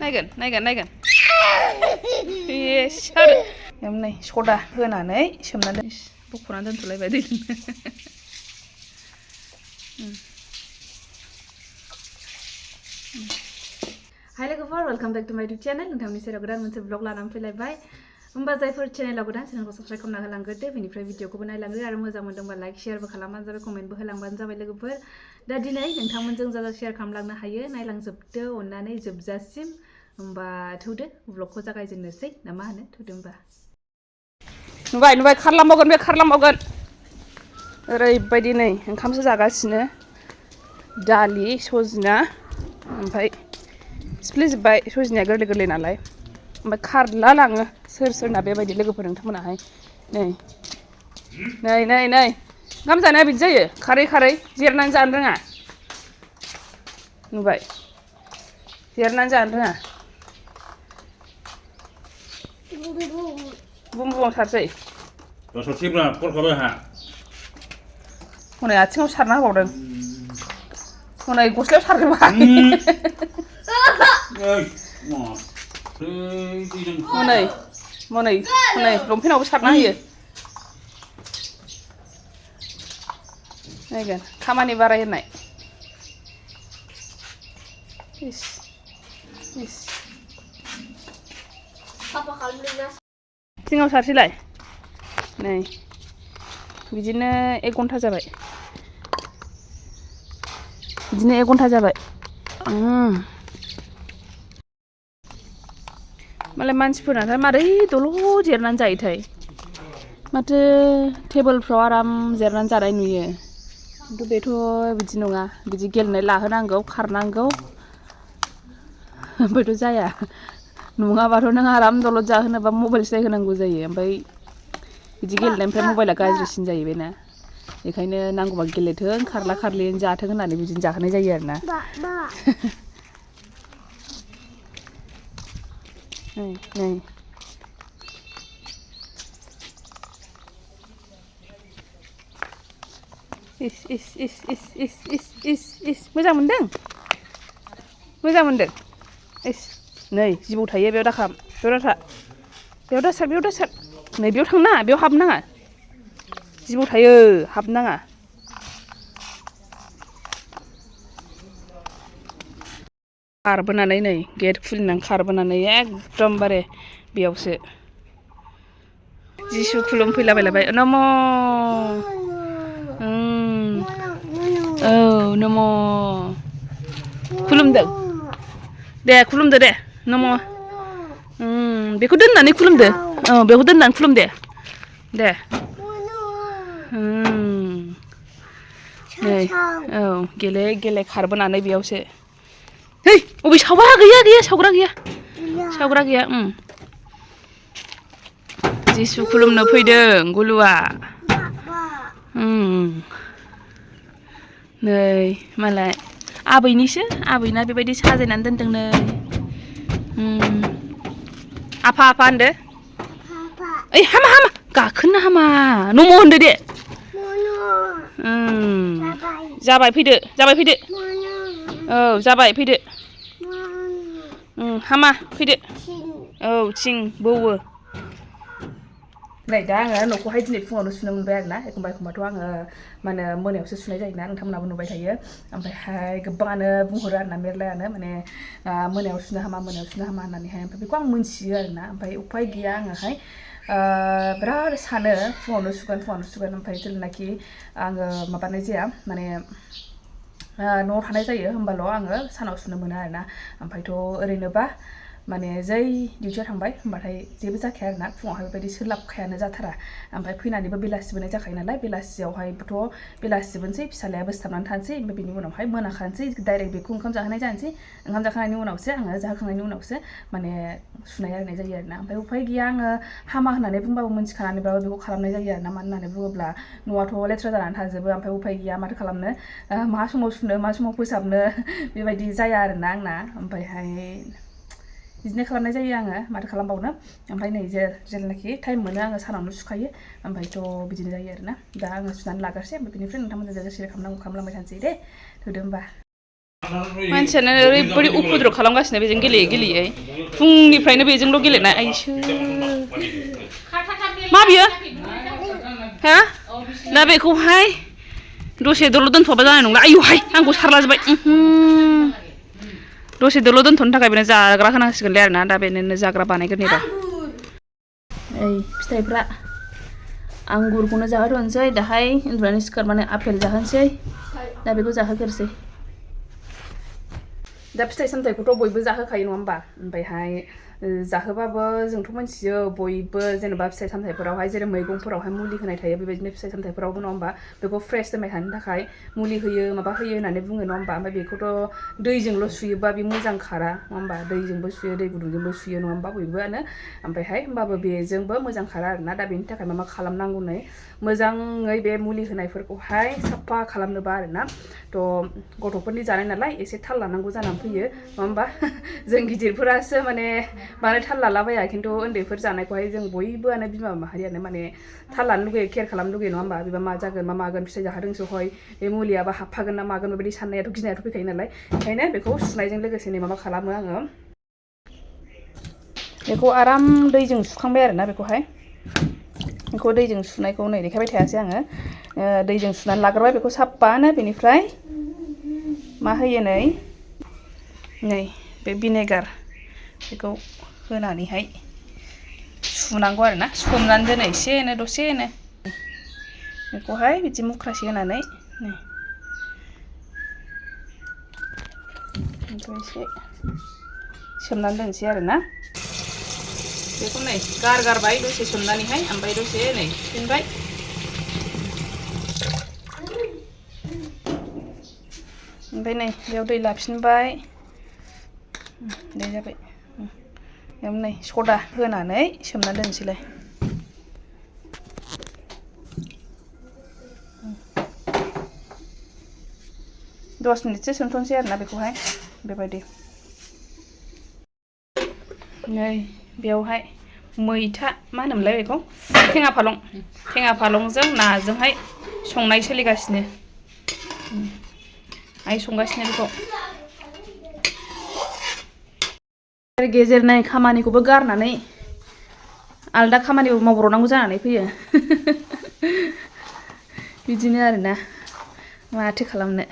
नायगोन yes आरो नै सदा होनानै सोमनानै बख'नानै दोनथ'लायबाय दै हाय लोगोफोर वेलकाम बेक टु माय इउटुब चेनेल नोंथांनि सेराव गोदान मोनसे ब्लग लानानै फैलायबाय होमबा जायफोर चेनेलाव गोदान चेनेलखौ साबस्क्राइब खालामना होलांग्रोदो बेनिफ्राय भिडिअखौबो नायलांदो आरो मोजां मोनदोंबा लाइक शेयारबो खालामबानो जाबाय कमेन्टबो होलांबानो जाबाय लोगोफोर दा दिनै नोंथांमोनजों जा शेयार खालामलांनो हायो नायलांजोबदो अननानै जोबजासिम होमबा थौदो ब्लगखौ जागायजेननोसै ना मा होनो थौदो होमबा नुबाय खारलांबावगोन ओरैबायदि नै ओंखामसो जागासिनो दालि सजना ओमफ्राय सिफ्लेजोब्बाय सजनाया गोरलै नालाय ओमफ्राय खारला लाङो सोरना बेबायदि लोगोफोर नोंथांमोनाहाय नै ओंखाम जानाया बिदि जायो खारै जिरनानै जानो रोङा नुबाय जिरनानै जानो रोङा बुम सारसै हनै आथिङाव सारना होबावदों हनै गस्लायाव सारग्रोबाय हनै लंपेन्टावबो सारना होयो नायगोन खामानि बाराय होननाय आथिङाव सारसैलाय नै बिदिनो 1 घन्टा जाबाय मालाय मानसिफोरनाथाय मारै दल' जिरनानै जायोथाय माथो टेबोलफ्राव आराम जिरनानै जानाय नुयो खिन्थु बेथ' बिदि नङा बिदि गेलेनाय लाहोनांगौ खारनांगौ ओमफ्रायथ' जाया नङाबाथ' नों आराम दलद जाहोनोबा मबाइलसो नायहोनांगौ जायो ओमफ्राय बिदि गेलेनायनिफ्राय मबाइला गाज्रिसिन जाहैबाय ना बेखायनो नांगौबा गेलेथों खारला खारलिनो जाथों होननानै बिदिनो जाहोनाय जायो आरोना नै इस मोजां मोनदों नै जिबौ थायो बेयाव दाखाम बेयाव दासार नै बेयाव थांनाङा बेयाव हाबनाङा जिबौ थायो हाबनाङा खारबोनानै नै गेट खुलिनानै खारबोनानै एकदमबारे बेयावसो जिसु खुलुमफैलाबायलायबाय नम' औ नम' खुलुमदों दे नम' बेखौ दोननानै खुलुमदो बेखौ दोननानै खुलुम दे नै गेले खारबोनानै बेयावसो है अबे सावबा गैया सावग्रा गैया जिसु खुलुमनो फैदों गुलुआ नै मालाय आबैना बेबायदि साजायनानै दोनदों नै आफा होनदो ओइ हामा गाखोनो हामा नम' होनदो दे जाबाय फैदो औ जाबाय फैदो हामा फैदो औ थिं बौवो नै दा आङो न'खौहाय दिनै फुङावनो सुनो मोनबाय आरोना एखमबाथ' आङो मा होनो मोनायावसो सुनाय जायोना नोंथांमोनाबो नुबाय थायो ओमफ्रायहाय गोबाङानो बुंहरो आरोना मेरलायानो माने मोनायाव सुनो हामा होननानैहाय ओमफ्राय बेखौ आं मोनथियो आरोना ओमफ्राय उफाय गैया आङोहाय बिराद सानो फुङावनो सुगोन ओमफ्राय जेब्लानाखि आङो माबानाय जाया माने न'आव थानाय जायो होमबाल' आङो सानाव सुनो मोनो आरोना ओमफ्रायथ' ओरैनोबा माने जै डिउटियाव थांबाय होमबाथाय जेबो जाखाया आरोना फुङावहाय बेबायदि सोलाबखायानो जाथारा ओमफ्राय फैनानैबो बेलासिबोनाय जाखायो नालाय बेलासियावहायबोथ' बेलासिबोनोसै फिसालायाबो सिथाबनानै थानोसै ओमफ्राय बिनि उनावहाय मोनाखानोसै डाइरेक्ट बेखौ ओंखाम जाहोनाय जानोसै ओंखाम जाखांनायनि उनावसो आङो जाहोखांनायनि उनावसो माने सुनाय आरिनाय जायो आरोना ओमफ्राय उफाय गैया आङो हामा होननानै बुंबाबो मोनथिखानानैबाबो बेखौ खालामनाय जायो आरोना मानो होननानै बुङोब्ला न'आथ' लेथ्रा जानानै थाजोबो ओमफ्राय उफाय गैया माथो खालामनो मा समाव सुनो मा समाव फोसाबनो बेबायदि जाया आरोना आंना ओमफ्रायहाय बिदिनो खालामनाय जायो आङो माथो खालामबावनो ओमफ्राय नै जेब्लानाखि टाइम मोनो आङो सानावनो सुखायो ओमफ्रायथ' बिदिनो जायो आरोना दा आङो सुनानै लाग्रोसै ओमफ्राय बेनिफ्राय नोंथांमोनजों शेयार खालामलांबाय थानोसै दे थौदो होमबा मानसियानो ओरैबायदि उपद्रव खालामगासिनो बेजों गेलेयै गेलेयै फुंनिफ्रायनो बेजोंल' गेलेनाय आइसो मा बियो हा दा बेखौहाय दसे दल' दोनथ'बा जानाय नंला आयुहाय आंखौ सारलाजोब्बाय दसे दल' दोनथ'नो थाखाय बेनो जाग्रा होनांसिगोनलै आरोना दा बेनो जाग्रा बानायगोरनि र' ओइ फिथाइफ्रा आंगुरखौनो जाहोथ'नोसै दाहाय उन्दुनानै सिखारबानो आपेल जाहोनोसै दा बेखौ जाहोगोरसै दा फिथाइ सामथाइखौथ' बयबो जाहोखायो नङा होमबा ओमफ्रायहाय जाहोबाबो जोंथ' मिथियो बयबो जेनेबा फिथाइ सामथाइफोरावहाय जेरै मैगंफोरावहाय मुलि होनाय थायो बेबायदिनो फिथाइ सामथाइफोरावबो नङा होमबा बेखौ फ्रेस दोनबाय थानो थाखाय मुलि होयो माबा होयो होननानै बुङो नङा होमबा ओमफ्राय बेखौथ' दैजोंल' सुयोबा बे मोजां खारा नङा होमबा दैजोंबो सुयो दै गुदुंजोंबो सुयो नङा होमबा बयबोआनो ओमफ्रायहाय होमबाबो बेजोंबो मोजां खारा आरोना दा बेनि थाखाय मा खालामनांगौनो मोजाङै बे मुलि होनायफोरखौहाय साफा खालामनोबा आरोना थ' गथ'फोरनि जानाय नालाय एसे थाल लानांगौ जानानै फैयो नङा होमबा जों गिदिरफोरासो माने बांद्राय थाल लालाबाया खिन्थु उन्दैफोर जानायखौहाय जों बयबोआनो बिमा माहारियानो माने थाल लानो लुगैयो केयार खालामनो लुगैयो नङा होमबा बेबा मा जागोन मा मागोन फिथाइ जाहोदोंसो हय बे मुलियाबा हाबफागोन ना मागोन बेबायदि साननायाथ' गिनायाथ' फैखायो नालाय ओंखायनो बेखौ सुनायजों लोगोसे नै मा खालामो आङो बेखौ आराम दैजों सुखांबाय आरोना बेखौ दैजों सुनायखौ नै देखायबाय थायासै आङो दैजों सुनानै लाग्रोबाय बेखौ साफानो बेनिफ्राय मा होयो नै बे भिनेगार बेखौ होनानैहाय सुनांगौ आरोना सोमनानै दोनो एसेनो दसेनो बेखौहाय बिदि मुख्रासे होनानै नै एसे सोमनानै दोनसै आरोना बेखौ नै गारबाय दसे सोमनानैहाय ओमफ्राय दसे नै सुफिनबाय ओमफ्राय नै बेयाव दै लाफिनबाय दै जाबाय बेयाव नै सदा होनानै सोमना दोनसैलाय 10 मिनिटसो सोमथ'नोसै आरोना बेखौहाय बेबायदि नै बेयावहाय मैथा मा होनोमोनलाय बेखौ थेङा फालंजों नाजोंहाय संनाय सोलिगासिनो आइ संगासिनो बेखौ गेजेर नाय खामानिखौबो गारनानै आलदा खामानिबो मावब्रनांगौ जानानै फैयो बिदिनो आरोना माथो खालामनो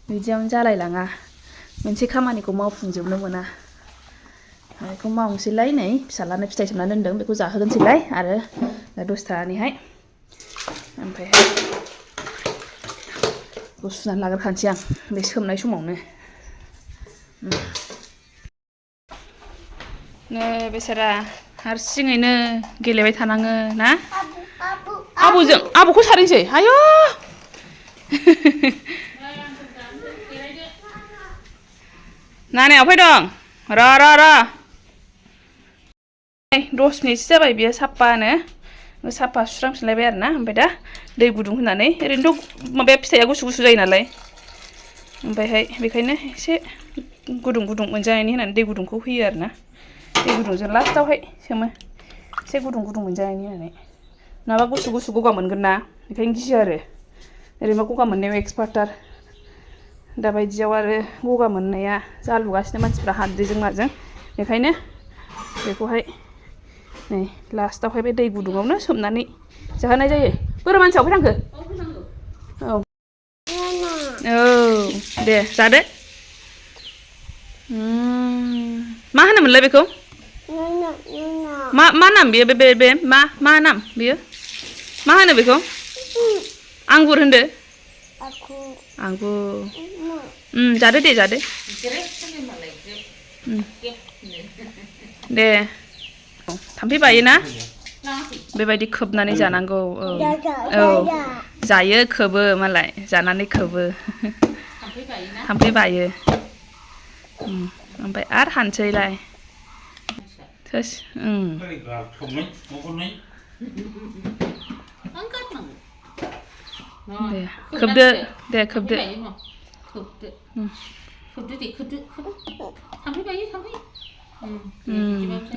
बिदियावनो जालायलाङा मोनसे खामानिखौ मावफुंजोबनो मोना बेखौ मावनोसैलाय नै फिसालानो फिथाइ सोमनानै दोनदों बेखौ जाहोगोनसैलाय आरो दसे थानानैहाय ओमफ्रायहाय बेखौ सुनानै लाग्रोखानोसै आं बे सोमनाय समावनो नै बेसारा हारसिङैनो गेलेबाय थानाङो ना आब'खौ सारैसै आयौ नानाया अफाय दं र' 10 मिनिटसो जाबाय बियो साफानो साफा सुस्रांफिनलायबाय आरोना ओमफ्राय दा दै गुदुं होनानै ओरैनोथ' माबाया फिथाइया गुसु जायो नालाय ओमफ्रायहाय बेखायनो एसे गुदुं मोनजानायनि होनानै दै गुदुंखौ होयो आरोना दै गुदुंजों लास्टावहाय सोमो एसे गुदुं मोनजानायनि होनानै नङाबा गुसु गगा मोनगोन ना बेखायनो गियो आरो ओरैनो गगा मोननायाव एक्सपार्टार दाबायदियाव आरो गगा मोननाया जालुगासिनो मानसिफ्रा हाद्रिजों माजों बेखायनो बेखौहाय नै लास्टावहाय बे दै गुदुङावनो सोमनानै जाहोनाय जायो बोरो मानसिया अफाय थांखो औ दे जादो मा होनोमोनलाय बेखौ मा नाम बियो बे मा नाम बियो मा होनो बेखौ आंगुर होनदो आंगुर जादो दे दे थाम्फै बायोना बेबायदि खोबनानै जानांगौ औ जायो खोबो मालाय जानानै खोबो थाम्फै बायो ओमफ्राय आरो हानसैलाय थोस दे खोबदो दे खोबदो थाम्फै बायो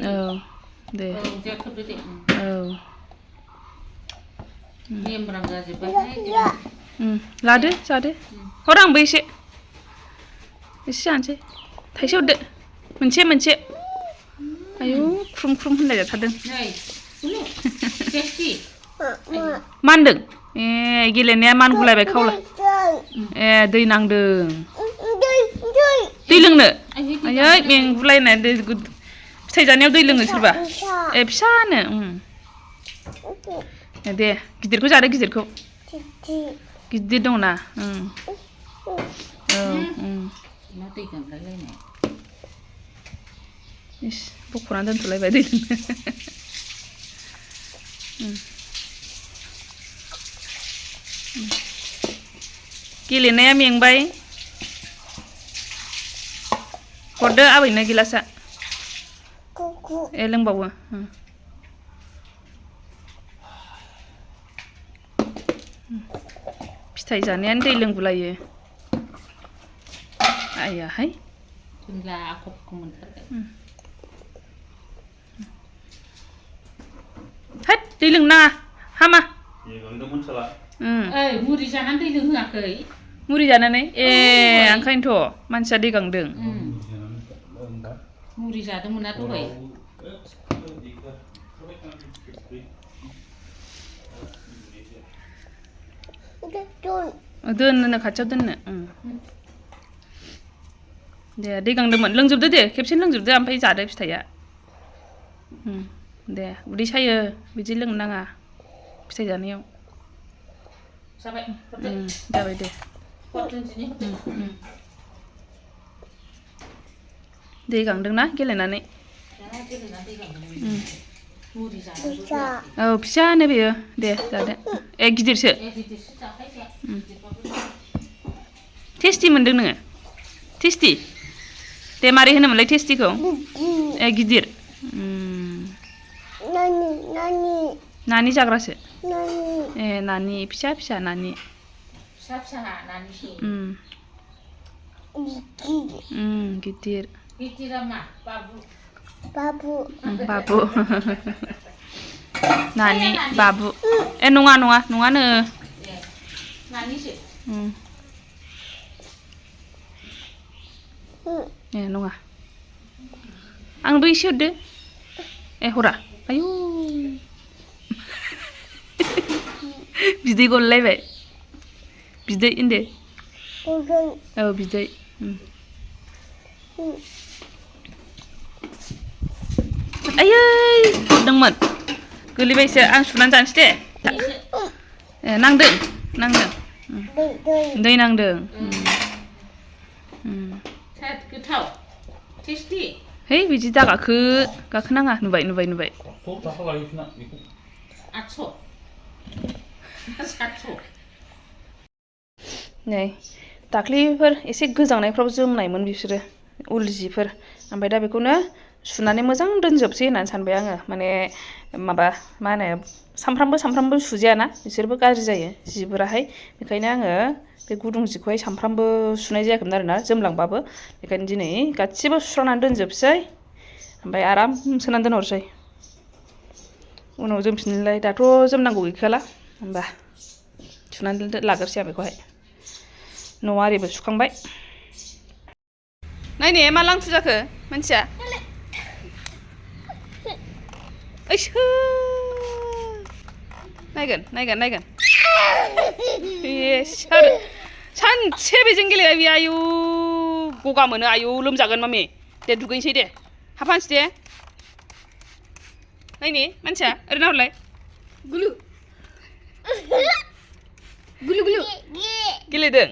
औ दे औ लादो जादो हर आंबो एसे एसे जानोसै थाइसे हरदो मोनसे आयु ख्रुम होनलायजाथारदों मा होनदों ए गेलेनाया मानगुलायबाय खावला ए दै नांदों दै लोंनो आयै मेंगुलायनाय दै फिथाइ जानायाव दै लोङो सोरबा ए फिसानो दे गिदिरखौ जादो गिदिरखौ गिदिर दं ना इस बख'नानै दोनथ'लायबाय दै लोंनो गेलेनाया मेंबाय हरदो आबैनो गिलासा ए लोंबावो फिथाइ जानायानो दै लोंगुलायो आयाहाय हैद दै लोंनो नाङा हामा मुरि जानानै दै लोंहोआखै मुरि जानानै ए ओंखायनोथ' मानसिया दै गांदों मुरि जादोंमोन दहाय दोननो खाथियाव दोननो दे दै गांदोंमोन लोंजोबदो दे खेबसेनो लोंजोबदो ओमफ्राय जादो फिथाइया दे उदै सायो बिदि लोंनो नाङा फिथाइ जानायाव जाबाय दे दै गांदोंना गेलेनानै औ फिसानो बेयो दे जादो ए गिदिरसो टेस्टि मोनदों नोङो टेस्टि दे मारै होनोमोनलाय टेस्टिखौ ए गिदिर नानि जाग्रासो ए नानि फिसा नानि गिदिर बाबु नानि बाबु ए नङानो ए नङा आंबो एसे हरदो ए हरा आयु बिदै गलायलायबाय बिदै होनदो औ बिदै आयै हरदोंमोन गोलैबायसो आं सुनानै जानोसै दे ए नांदों दै नांदों गोथाव टेस्टि है बिदि गाखोनाङा नुबाय नै दाख्लैफोर एसे गोजांनायफ्राव जोमनायमोन बिसोरो उल जिफोर ओमफ्राय दा बेखौनो सुनानै मोजां दोनजोबसै होननानै सानबाय आङो माने माबा मा होनो सामफ्रामबो सुजायाना बिसोरबो गाज्रि जायो जिफोराहाय बेखायनो आङो बे गुदुं जिखौहाय सामफ्रामबो सुनाय जायाखैमोन आरोना जोमलांबाबो बेखायनो दिनै गासिबो सुस्रांनानै दोनजोबसै ओमफ्राय आराम सोनानै दोनहरसै उनाव जोमफिननोलाय दाथ' जोमनांगौ गैखाला होमबा सुनानै लाग्रोसै आं बेखौहाय न'आ आरिबो सुखांबाय नायने मा लांथु जाखो मानसिया ओइसो नायगोन सानसे बेजों गेलेबाय बे आयु गगा मोनो आयु लोमजागोन मामि दे दुगैनोसै दे हाबहानोसै दे नायने मानसिया ओरै नाहरलाय गुलु गेलेदों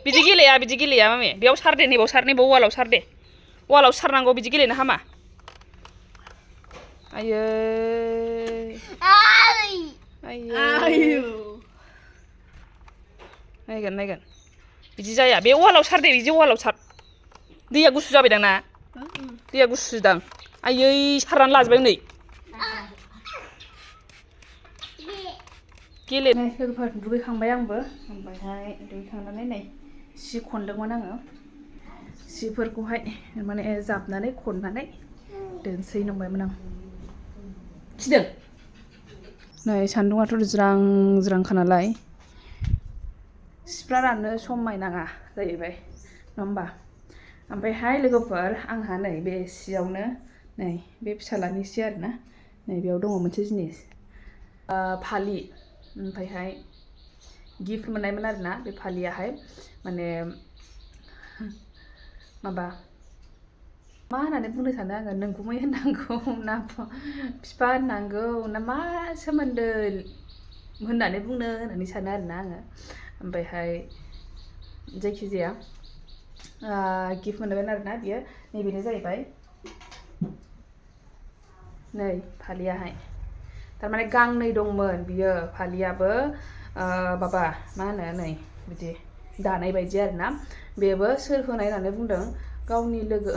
बिदि गेलेया मामि बेयाव सार दे नैबाव वालाव सार दे वालाव सारनांगौ बिदि गेलेनो हामा आयै नायगोन बिदि जाया बे वालाव सार दे बिदि वालाव सार दैया गुसु जाबायदां ना दैया गुसुदां आयै सारनानै लाजोबबाय नै गेले लोगोफोर दुगैखांबाय आंबो ओमफ्रायहाय दुगैखांनानै नै सि खनदोंमोन आङो सिफोरखौहाय माने जाबनानै खननानै दोनसै नंबायमोन आं खिदों नै सान्दुंआथ' ज्रांखा नालाय सिफ्रा राननो समाय नाङा जाहैबाय नङा होमबा ओमफ्रायहाय लोगोफोर आंहा नै बे सियावनो नै बे फिसालानि सि आरोना नै बेयाव दङ मोनसे जिनिस फालि ओमफ्रायहाय गिफ्ट मोननायमोन आरोना बे फालियाहाय माने माबा मा होननानै बुंनो सानो आङो नोंगुमै होननांगौ ना बिफा होननांगौ ना मा सोमोन्दो होननानै बुंनो होननानै सानो आरोना आङो ओमफ्रायहाय जायखिजाया गिफ्ट मोनबाय आरोना बियो नैबेनो जाहैबाय नै फालियाहाय थारमाने गांनै दंमोन बियो फालियाबो माबा मा होनो नै बिदि दानाय बायदि आरोना बेबो सोर होनाय होननानै बुंदों गावनि लोगो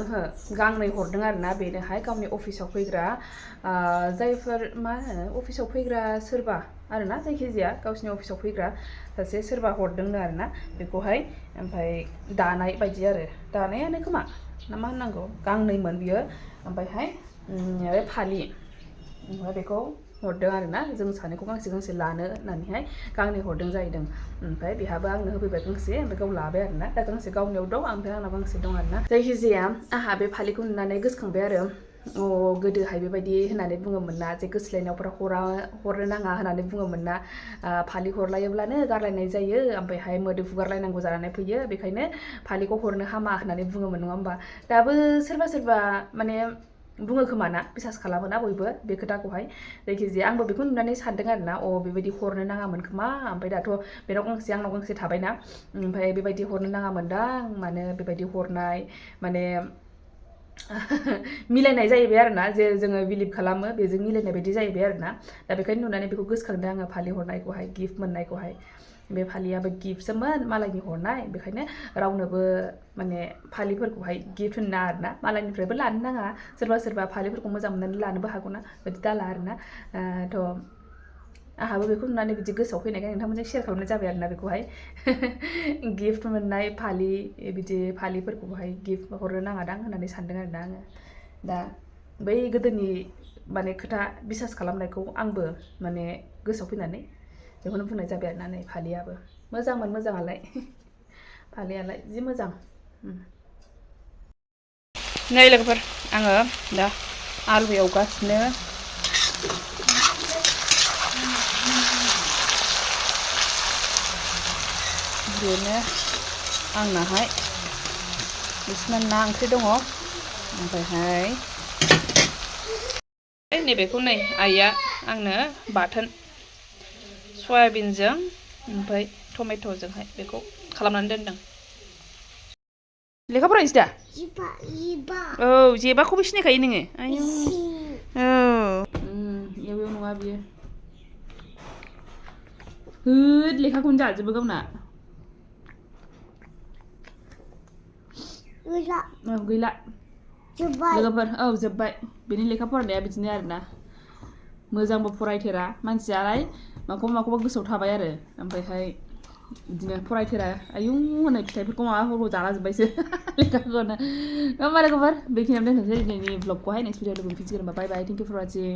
गांनै हरदों आरोना बेनोहाय गावनि अफिसाव फैग्रा जायफोर मा होनो अफिसाव फैग्रा सोरबा आरोना जायखिजाया गावसिनि अफिसाव फैग्रा सासे सोरबा हरदोंनो आरोना बेखौहाय ओमफ्राय दानाय बायदि आरो दानायानो खोमा ना मा होननांगौ गांनैमोन बियो ओमफ्रायहाय बे फालि ओमफ्राय बेखौ हरदों आरोना जों सानैखौ गांसे गांसे लानो होननानैहाय गांनै हरदों जाहैदों ओमफ्राय बेहाबो आंनो होफैबाय गांसे ओमफ्राय गाव लाबाय आरोना दा गांसे गावनियाव दं ओमफ्राय आंनाव गांसे दं आरोना जायखिजाया आंहा बे फालिखौ नुनानै गोसोखांबाय आरो गोदोहाय बेबायदि होननानै बुङोमोन ना जे गोसोलायनायफ्रा हरनो नाङा होननानै बुङोमोन ना फालि हरलायोब्लानो गारलायनाय जायो ओमफ्रायहाय मोदोम हुगारलायनांगौ जानानै फैयो बेखायनो फालिखौ हरनो हामा होननानै बुङोमोन नङा होमबा दाबो सोरबा माने बुङो खोमा ना बिसास खालामो ना बयबो बे खोथाखौहाय जायखिजाया आंबो बेखौ नुनानै सानदों आरोना बेबायदि हरनो नाङामोन खोमा ओमफ्राय दाथ' बेनाव गांसे आंनाव गांसे थाबायना ओमफ्राय बेबायदि हरनो नाङामोनदां माने बेबायदि हरनाय माने मिलायनाय जाहैबाय आरोना जे जोङो बिलिभ खालामो बेजों मिलायनाय बायदि जाहैबाय आरोना दा बेखायनो नुनानै बेखौ गोसोखांदों आङो फालि हरनायखौहाय गिफ्ट मोननायखौहाय बे फालियाबो गिफ्टसोमोन मालायनि हरनाय बेखायनो रावनोबो माने फालिफोरखौहाय गिफ्ट होनो आरोना मालायनिफ्रायबो लानो नाङा सोरबा फालिफोरखौ मोजां मोननानै लानोबो हागौना बिदि दाला आरोना थ' आंहाबो बेखौ नुनानै बिदि गोसोआव फैनायखाय नोंथांमोनजों शेयार खालामनाय जाबाय आरोना बेखौहाय गिफ्ट मोननाय फालि बिदि फालिफोरखौहाय गिफ्ट हरनो नाङादां होननानै सानदों आरोना आङो दा बै गोदोनि माने खोथा बिसास खालामनायखौ आंबो माने गोसोआव फैनानै बेखौनो बुंनाय जाबाय आरोना नै फालियाबो मोजांमोन मोजाङालाय फालियालाय जि मोजां नै लोगोफोर आङो दा आलु एवगासिनो बेनो आंनाहाय बिसिना ना ओंख्रि दङ ओमफ्रायहाय नैबेखौ नै आइया आंनो बाथोन सयाबिनजों ओमफ्राय टमेट'जोंहाय बेखौ खालामनानै दोनदों लेखा फरायनोसै दा औ जेबाखौबो सिनायखायो नोङो आयौ एव नङा बियो होद लेखाखौनो जाजोबो गावना गैला लोगोफोर जोब्बाय बेनि लेखा फरायनाया बिदिनो आरोना मोजांबो फरायथेरा मानसियालाय माखौबा गोसोआव थाबाय आरो ओमफ्रायहाय बिदिनो फरायथेरा आयौ होननाय फिथाइफोरखौ माबाफोरखौ जाला जोब्बायसो लेखाखौनो होमबा लोगोफोर बेखिनियावनो दोनथ'नोसै दिनैनि ब्लगखौहाय नेक्स्ट भिडिअ लोगो मोनफिनसिगोन बाय बाय थेंक इउ फर वाचिं